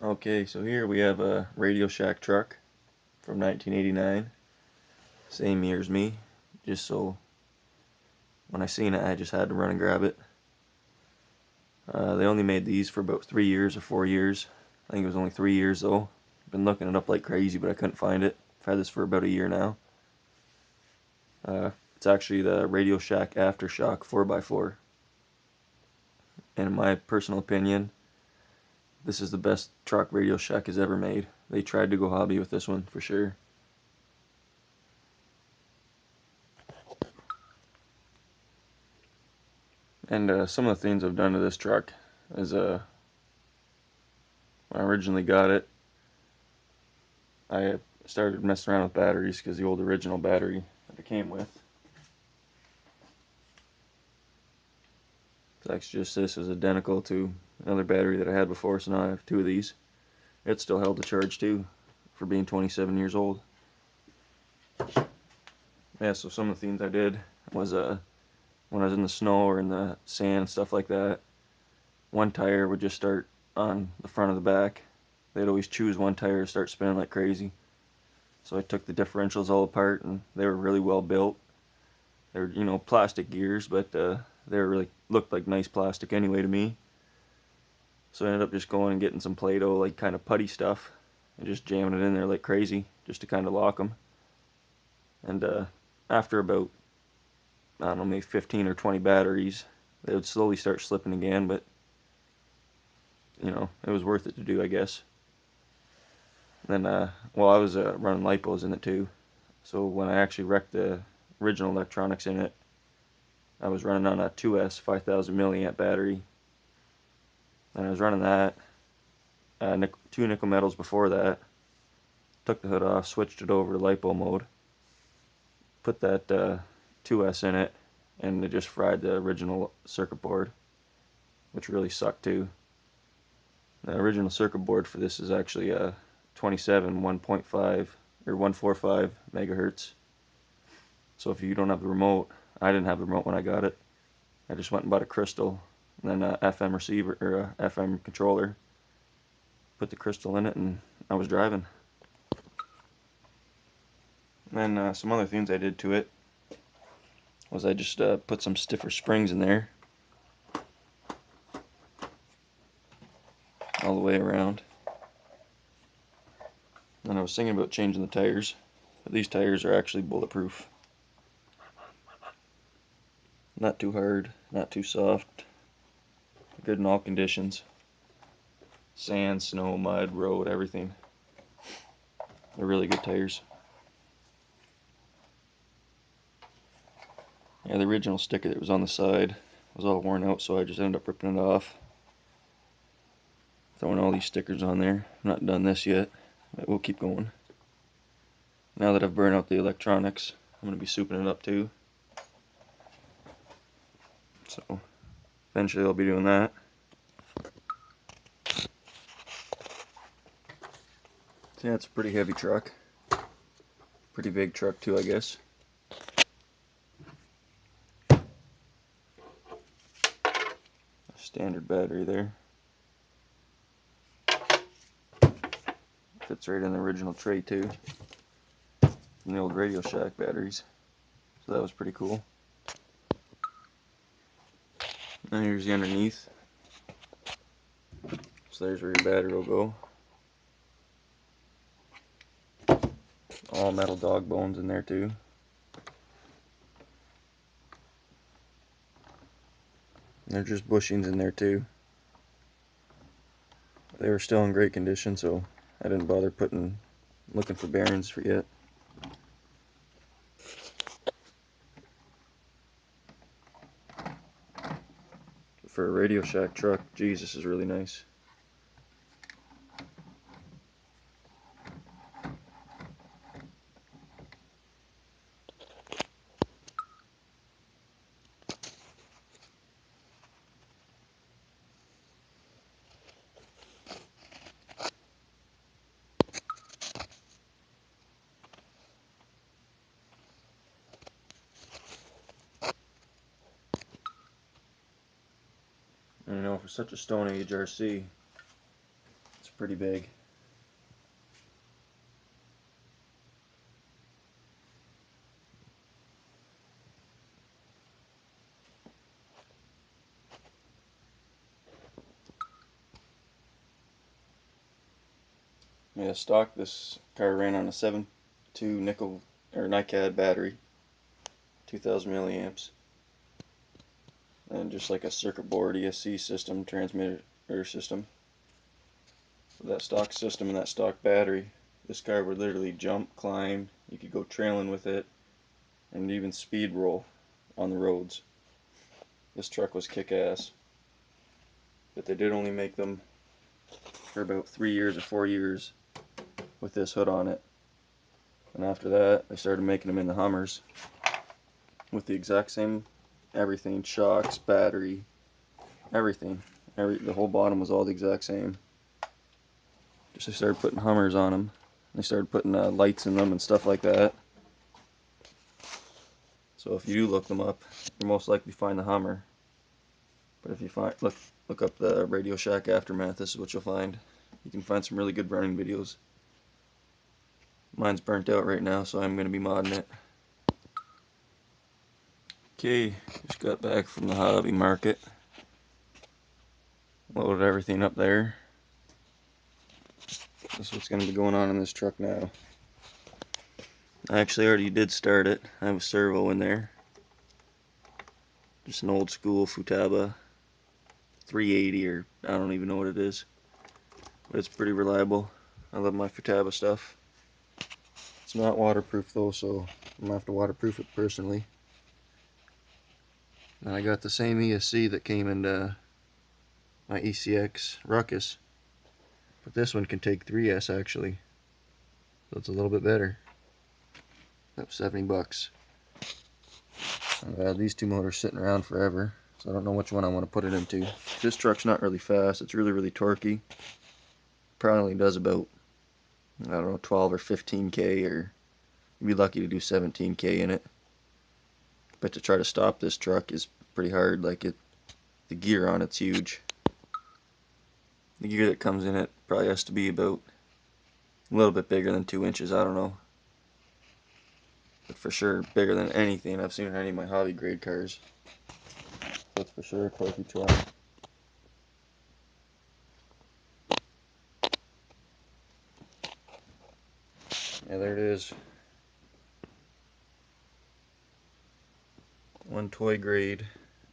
Okay, so here we have a Radio Shack truck from 1989, same year as me, just so when I seen it I just had to run and grab it. They only made these for about 3 years or 4 years. I think it was only 3 years though. Been looking it up like crazy but I couldn't find it. I've had this for about a year now. It's actually the Radio Shack Aftershock 4x4. And in my personal opinion, this is the best truck Radio Shack has ever made. They tried to go hobby with this one for sure. And some of the things I've done to this truck is when I originally got it, I started messing around with batteries because the old original battery that it came with, it's actually just this is identical to another battery that I had before, so now I have two of these. It still held the charge too for being 27 years old. Yeah, so some of the things I did was when I was in the snow or in the sand, stuff like that, one tire would just start on the front of the back. They'd always choose one tire to start spinning like crazy. So I took the differentials all apart and they were really well built. They were, plastic gears, but they were really looked like nice plastic anyway to me. So I ended up just going and getting some Play-Doh, like kind of putty stuff, and just jamming it in there like crazy, just to kind of lock them. And after about, I don't know, maybe 15 or 20 batteries, they would slowly start slipping again, but it was worth it to do, I guess. And then, well, I was running lipos in it too. So when I actually wrecked the original electronics in it, I was running on a 2S 5000 milliamp battery, and I was running that. Two nickel metals before that. Took the hood off, switched it over to lipo mode, put that 2S in it, and it just fried the original circuit board, which really sucked too. The original circuit board for this is actually a 27 1.5 or 145 megahertz. So if you don't have the remote, I didn't have the remote when I got it. I just went and bought a crystal, and then a FM receiver or a FM controller. Put the crystal in it, and I was driving. And then some other things I did to it was I just put some stiffer springs in there all the way around. And I was thinking about changing the tires, but these tires are actually bulletproof. Not too hard, not too soft, good in all conditions. Sand, snow, mud, road, everything. They're really good tires. Yeah, the original sticker that was on the side was all worn out, so I just ended up ripping it off. Throwing all these stickers on there. I'm not done this yet, but we'll keep going. Now that I've burned out the electronics, I'm going to be souping it up too. So eventually I'll be doing that. So yeah, it's a pretty heavy truck. Pretty big truck too, I guess. Standard battery there. Fits right in the original tray too. From the old Radio Shack batteries. So that was pretty cool. And here's the underneath. So there's where your battery will go. All metal dog bones in there too. And they're just bushings in there too. They were still in great condition, so I didn't bother looking for bearings for yet. For a Radio Shack truck, geez, this is really nice. And for such a Stone Age RC, it's pretty big. Yeah, stock this car ran on a 7.2 nickel or NiCad battery, 2000 milliamps, and just like a circuit board ESC system, transmitter system. With that stock system and that stock battery, this car would literally jump, climb, you could go trailing with it, and even speed roll on the roads. This truck was kick-ass. But they did only make them for about 3 years or 4 years with this hood on it. And after that, they started making them in the Hummers with the exact same everything, shocks, battery, everything. The whole bottom was all the exact same. Just they started putting Hummers on them. They started putting lights in them and stuff like that. So if you do look them up, you'll most likely find the Hummer. But if you look up the Radio Shack Aftermath, this is what you'll find. You can find some really good running videos. Mine's burnt out right now, so I'm going to be modding it. Okay, just got back from the hobby market. Loaded everything up there. This is what's going to be going on in this truck now. I actually already did start it. I have a servo in there. Just an old school Futaba 380, or I don't even know what it is. But it's pretty reliable. I love my Futaba stuff. It's not waterproof though, so I'm going to have to waterproof it personally. And I got the same ESC that came into my ECX Ruckus. But this one can take 3S actually. So it's a little bit better. That was 70 bucks. I've had these two motors sitting around forever, so I don't know which one I want to put it into. This truck's not really fast. It's really torquey. Probably does about, I don't know, 12 or 15k, or you'd be lucky to do 17k in it. But to try to stop this truck is pretty hard. Like the gear on it's huge. The gear that comes in it probably has to be about a little bit bigger than 2 inches. I don't know. But for sure bigger than anything I've seen in any of my hobby grade cars. That's for sure a torquey truck. Yeah, there it is. One toy grade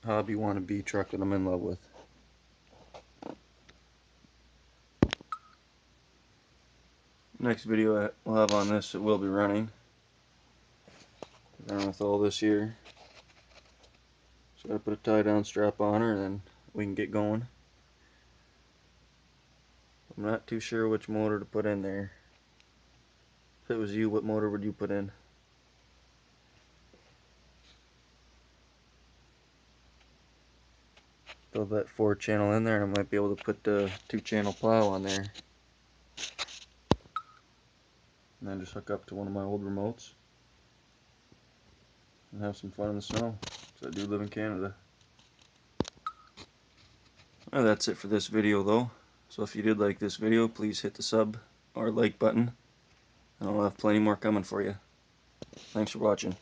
hobby wannabe truck that I'm in love with. Next video we'll have on this, it will be running. Running with all this here. Just gotta put a tie down strap on her and then we can get going. I'm not too sure which motor to put in there. If it was you, what motor would you put in? Throw that 4-channel in there and I might be able to put the 2-channel plow on there. And then just hook up to one of my old remotes and have some fun in the snow. So I do live in Canada. Well, that's it for this video though. So if you did like this video, please hit the sub or like button. And I'll have plenty more coming for you. Thanks for watching.